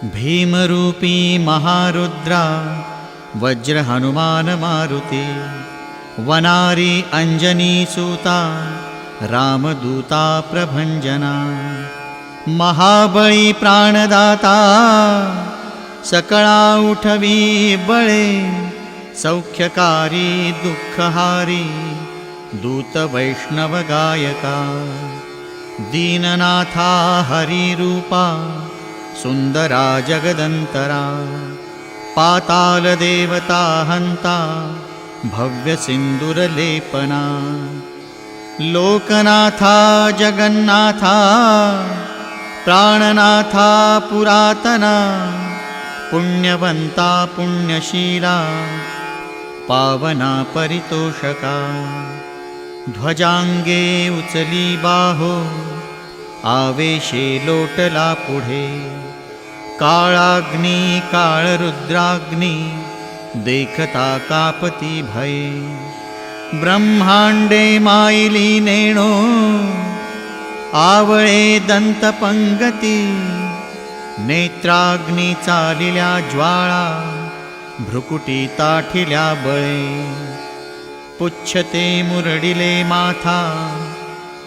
भीमरूपी महारुद्रा वज्र हनुमान मारुती, वनारी अंजनी सूता रामदूता प्रभंजना, महाबळी प्राणदाता सकळा उठवी बळे, सौख्यकारी दुःखहारी दूत वैष्णव गायका, दीननाथा हरिरूपा सुंदरा जगदंतरा, पाताल देवता हंता भव्य सिंदूरलेपना, लोकनाथा जगन्नाथा प्राणनाथा पुरातना, पुण्यवंता पुण्यशीला पावना परितोषका, ध्वजांगे उचली बाहो आवेशे लोटला पुढे, काळाग्नी काळरुद्राग्नी देखता कापती भये, ब्रह्मांडे माईली नेणो आवळे दंतपंगती, नेत्राग्नी चालिल्या ज्वाळा भ्रुकुटी ताठिल्या बळे, पुच्छते मुरडिले माथा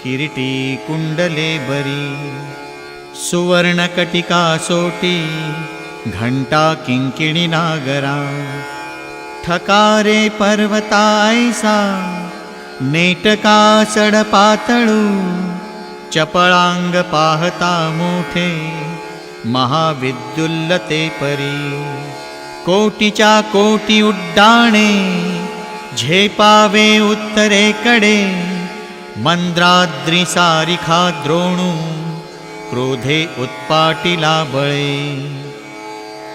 किरीटी कुंडले बरी, सुवर्णकटिका सोटी घंटा किंकिणी नागरा, ठकारे पर्वतायसा नेटका सडपातळू, चपळांग पाहता मोठे महाविद्युल्लते परी, कोटीच्या कोटी उड्डाणे झेपावे उत्तरेकडे, मंद्राद्री सारिखा द्रोणू क्रोधे उत्पाटिला बळे,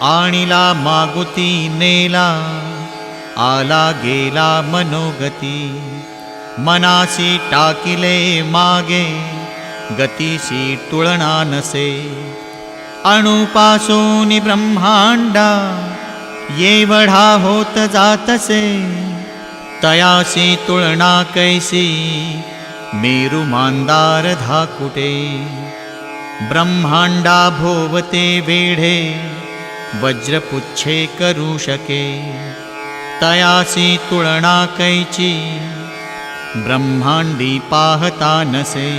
आणिला मागुती नेला आला गेला मनोगती, मनासी टाकिले मागे गतीसी तुळना नसे, अणुपासून ब्रह्मांडा येवढा होत जातसे, तयासी तुळना कैसी मेरु मांदार धाकुटे, ब्रह्मांडा भोवते वेढे वज्रपुच्छे करू शके, तयासी तुळना कैची ब्रह्मांडी पाहता नसे,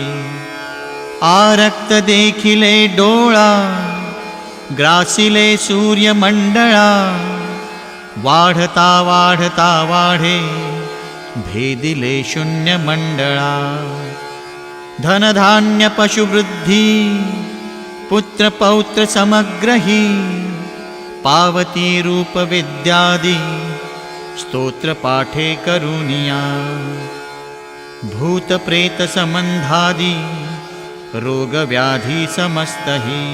आरक्त देखिले डोळा ग्रासिले सूर्यमंडळा, वाढता वाढता वाढे भेदिले शून्य मंडळा, धनधान्य पशुवृद्धी पुत्र पौत्र समग्रही, पावती रूप विद्यादी स्तोत्र पाठे करुनिया, भूत प्रेत संबंधादी रोग व्याधी समस्तही,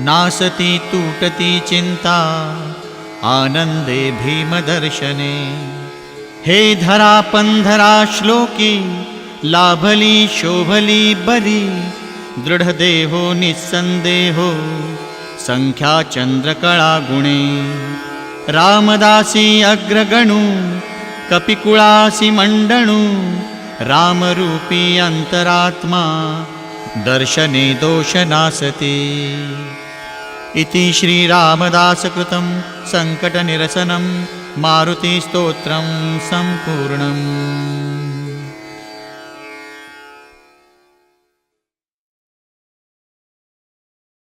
नासती तुटती चिंता आनंदे भीमदर्शने, हे धरा पंधरा श्लोकी लाभली शोभली बरी, दृढदेहो निस्संदेहो संख्या चंद्रकळा गुणे, रामदासी अग्रगणू कपिकुळासी मंडणू, रामरूपी अंतरात्मा दर्शने दोष नासते, इति श्रीरामदासकृतं संकटनिरसनं मारुतिस्तोत्रं सम्पूर्णम्।